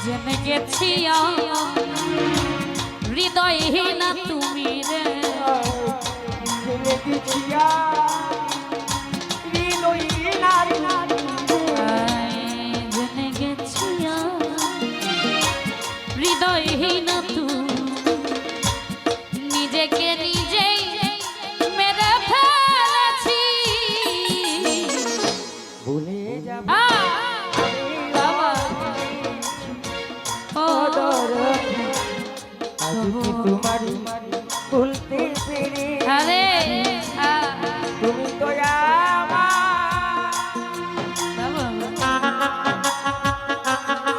জেনে গেছি হৃদয়হীন তুমি রে জেনে গেছি জেনে গেছি হৃদয়হীন তুমি নিজেকে নিজেই মেরে ফেলেছি ভুলে যাব বাবা ও আজ কি তোমার